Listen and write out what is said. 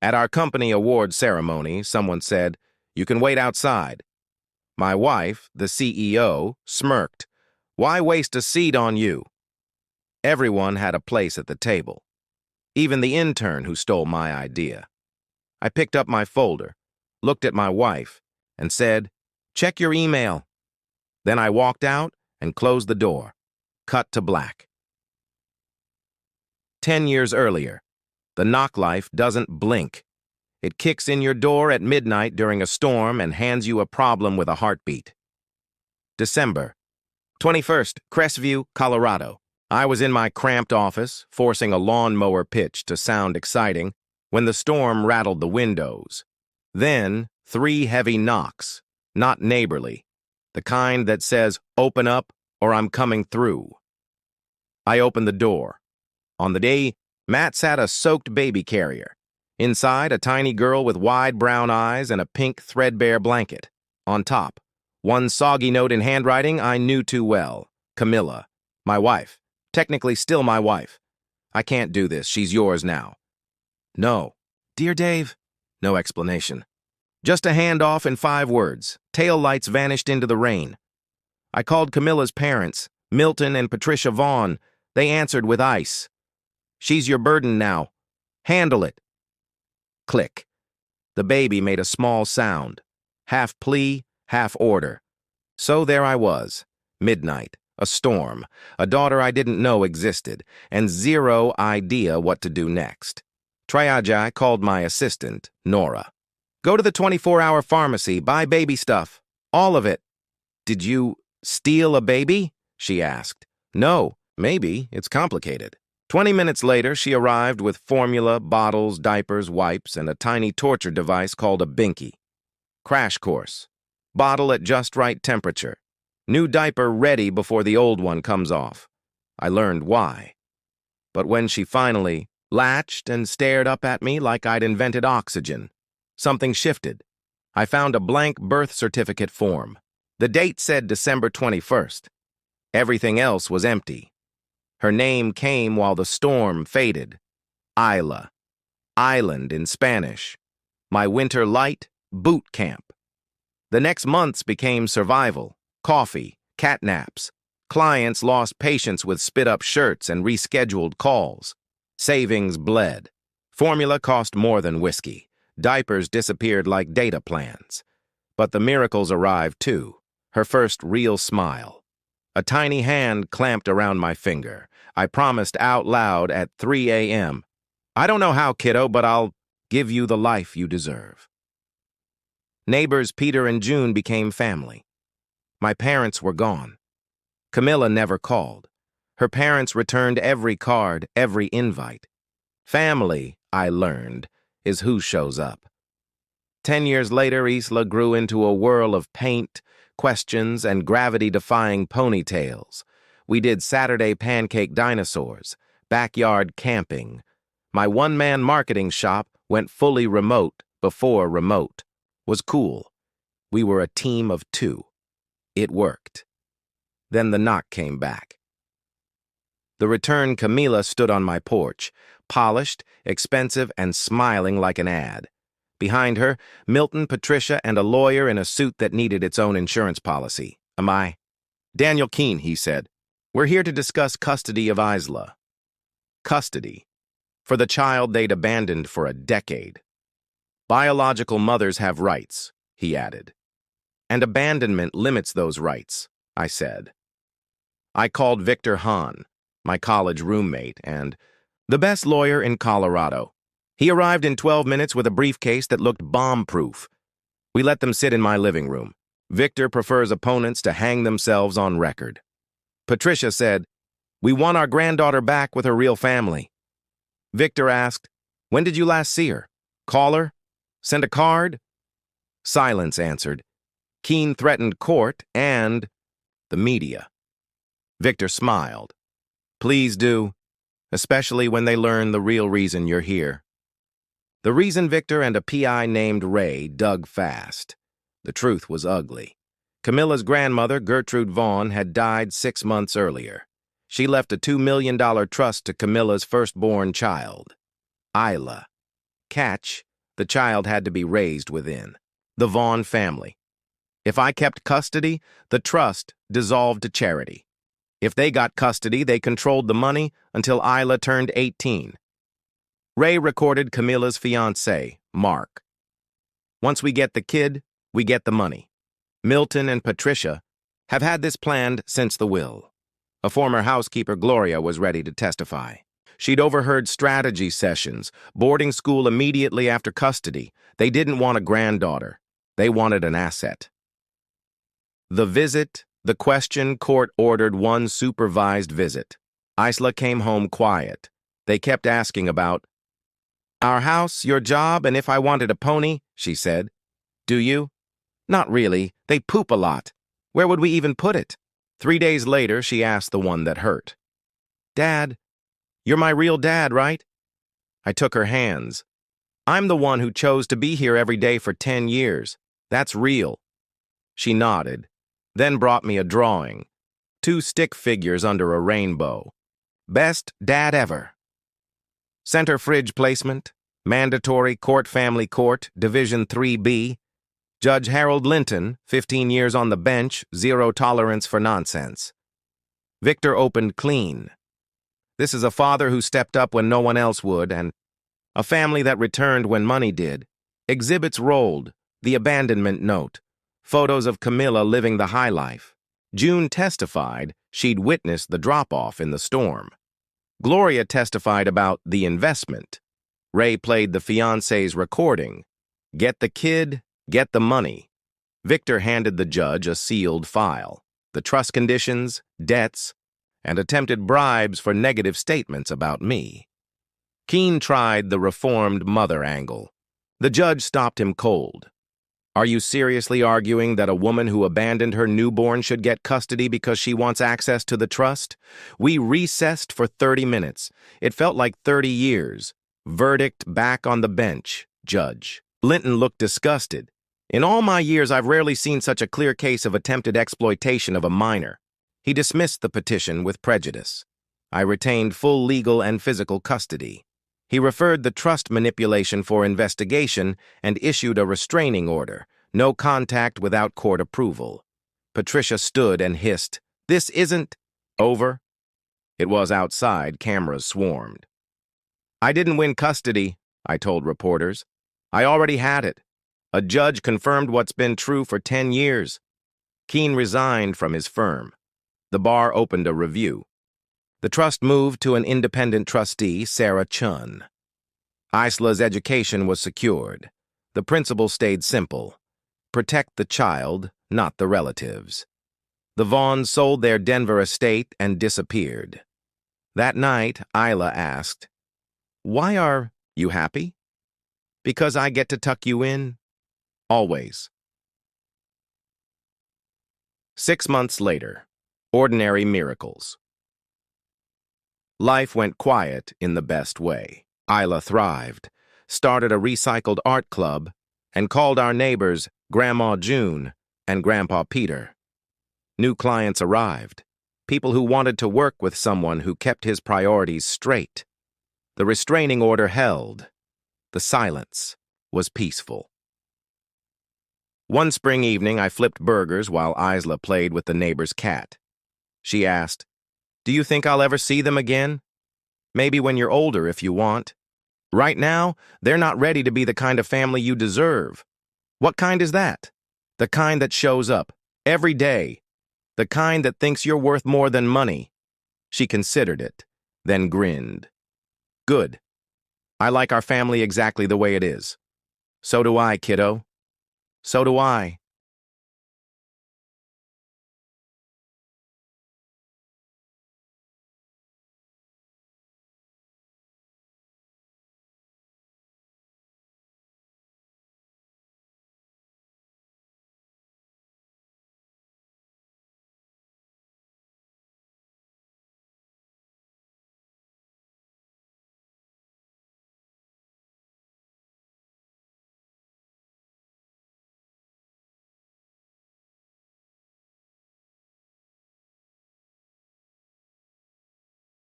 At our company award ceremony, someone said, "You can wait outside." My wife, the CEO, smirked. "Why waste a seat on you?" Everyone had a place at the table, even the intern who stole my idea. I picked up my folder, looked at my wife, and said, "Check your email." Then I walked out and closed the door. Cut to black. 10 years earlier, the knock life doesn't blink. It kicks in your door at midnight during a storm and hands you a problem with a heartbeat. December 21st, Crestview, Colorado. I was in my cramped office, forcing a lawnmower pitch to sound exciting, when the storm rattled the windows. Then, 3 heavy knocks, not neighborly, the kind that says, "Open up or I'm coming through." I opened the door. On the day, Matt sat a soaked baby carrier. Inside, a tiny girl with wide brown eyes and a pink threadbare blanket. On top, one soggy note in handwriting I knew too well. Camilla, my wife. Technically still my wife. "I can't do this. She's yours now." "No." "Dear Dave." No explanation. Just a handoff in 5 words. Tail lights vanished into the rain. I called Camilla's parents, Milton and Patricia Vaughn. They answered with ice. "She's your burden now. Handle it." Click. The baby made a small sound, half plea, half order. So there I was, midnight, a storm, a daughter I didn't know existed, and zero idea what to do next. Triage called my assistant, Nora. "Go to the 24-hour pharmacy, buy baby stuff. All of it." "Did you steal a baby?" she asked. "No, maybe, it's complicated." 20 minutes later, she arrived with formula, bottles, diapers, wipes, and a tiny torture device called a binky. Crash course. Bottle at just right temperature. New diaper ready before the old one comes off. I learned why. But when she finally latched and stared up at me like I'd invented oxygen, something shifted. I found a blank birth certificate form. The date said December 21st. Everything else was empty. Her name came while the storm faded. Isla. Island in Spanish. My winter light, boot camp. The next months became survival, coffee, cat naps. Clients lost patience with spit-up shirts and rescheduled calls. Savings bled. Formula cost more than whiskey. Diapers disappeared like data plans. But the miracles arrived too. Her first real smile. A tiny hand clamped around my finger. I promised out loud at 3 a.m. "I don't know how, kiddo, but I'll give you the life you deserve." Neighbors Peter and June became family. My parents were gone. Camilla never called. Her parents returned every card, every invite. Family, I learned, is who shows up. 10 years later, Isla grew into a whirl of paint, questions, and gravity-defying ponytails. We did Saturday pancake dinosaurs, backyard camping. My one-man marketing shop went fully remote before remote. Was cool. We were a team of 2. It worked. Then the knock came back. The return Camilla stood on my porch, polished, expensive, and smiling like an ad. Behind her, Milton, Patricia, and a lawyer in a suit that needed its own insurance policy. "Am I?" "Daniel Keene," he said. "We're here to discuss custody of Isla." Custody. For the child they'd abandoned for a decade. "Biological mothers have rights," he added. "And abandonment limits those rights," I said. I called Victor Hahn, my college roommate, and the best lawyer in Colorado. He arrived in 12 minutes with a briefcase that looked bomb-proof. We let them sit in my living room. Victor prefers opponents to hang themselves on record. Patricia said, "We want our granddaughter back with her real family." Victor asked, "When did you last see her? Call her? Send a card?" Silence answered. Keene threatened court and the media. Victor smiled. "Please do, especially when they learn the real reason you're here." The reason Victor and a PI named Ray dug fast. The truth was ugly. Camilla's grandmother, Gertrude Vaughn, had died 6 months earlier. She left a $2 million trust to Camilla's firstborn child, Isla. Catch, The child had to be raised within. The Vaughn family. If I kept custody, the trust dissolved to charity. If they got custody, they controlled the money until Isla turned 18. Ray recorded Camilla's fiancé, Mark. Once we get the kid, we get the money. Milton and Patricia have had this planned since the will. A former housekeeper, Gloria, was ready to testify. She'd overheard strategy sessions, boarding school immediately after custody. They didn't want a granddaughter. They wanted an asset. The visit, the question, court ordered one supervised visit. Isla came home quiet. They kept asking about our house, your job, and if I wanted a pony, she said. Do you? Not really. They poop a lot. Where would we even put it? 3 days later, she asked the one that hurt. Dad, you're my real dad, right? I took her hands. I'm the one who chose to be here every day for 10 years. That's real. She nodded, then brought me a drawing. 2 stick figures under a rainbow. Best dad ever. Center fridge placement, mandatory court family court, Division 3B. Judge Harold Linton, 15 years on the bench, 0 tolerance for nonsense. Victor opened clean. This is a father who stepped up when no one else would, and a family that returned when money did. Exhibits rolled, the abandonment note, photos of Camilla living the high life. June testified she'd witnessed the drop-off in the storm. Gloria testified about the investment. Ray played the fiancé's recording. Get the kid, get the money. Victor handed the judge a sealed file. The trust conditions, debts, and attempted bribes for negative statements about me. Keene tried the reformed mother angle. The judge stopped him cold. Are you seriously arguing that a woman who abandoned her newborn should get custody because she wants access to the trust? We recessed for 30 minutes. It felt like 30 years. Verdict back on the bench, Judge. Linton looked disgusted. In all my years, I've rarely seen such a clear case of attempted exploitation of a minor. He dismissed the petition with prejudice. I retained full legal and physical custody. He referred the trust manipulation for investigation and issued a restraining order, no contact without court approval. Patricia stood and hissed, "This isn't over." It was outside, cameras swarmed. I didn't win custody, I told reporters. I already had it. A judge confirmed what's been true for 10 years. Keene resigned from his firm. The bar opened a review. The trust moved to an independent trustee, Sarah Chun. Isla's education was secured. The principle stayed simple. Protect the child, not the relatives. The Vaughns sold their Denver estate and disappeared. That night, Isla asked, "Why are you happy?" "Because I get to tuck you in. Always." 6 months later, ordinary miracles. Life went quiet in the best way. Isla thrived, started a recycled art club, and called our neighbors Grandma June and Grandpa Peter. New clients arrived, people who wanted to work with someone who kept his priorities straight. The restraining order held. The silence was peaceful. One spring evening, I flipped burgers while Isla played with the neighbor's cat. She asked, "Do you think I'll ever see them again? Maybe when you're older if you want. Right now, they're not ready to be the kind of family you deserve." "What kind is that?" "The kind that shows up every day. The kind that thinks you're worth more than money." She considered it, then grinned. "Good. I like our family exactly the way it is." "So do I, kiddo." "So do I."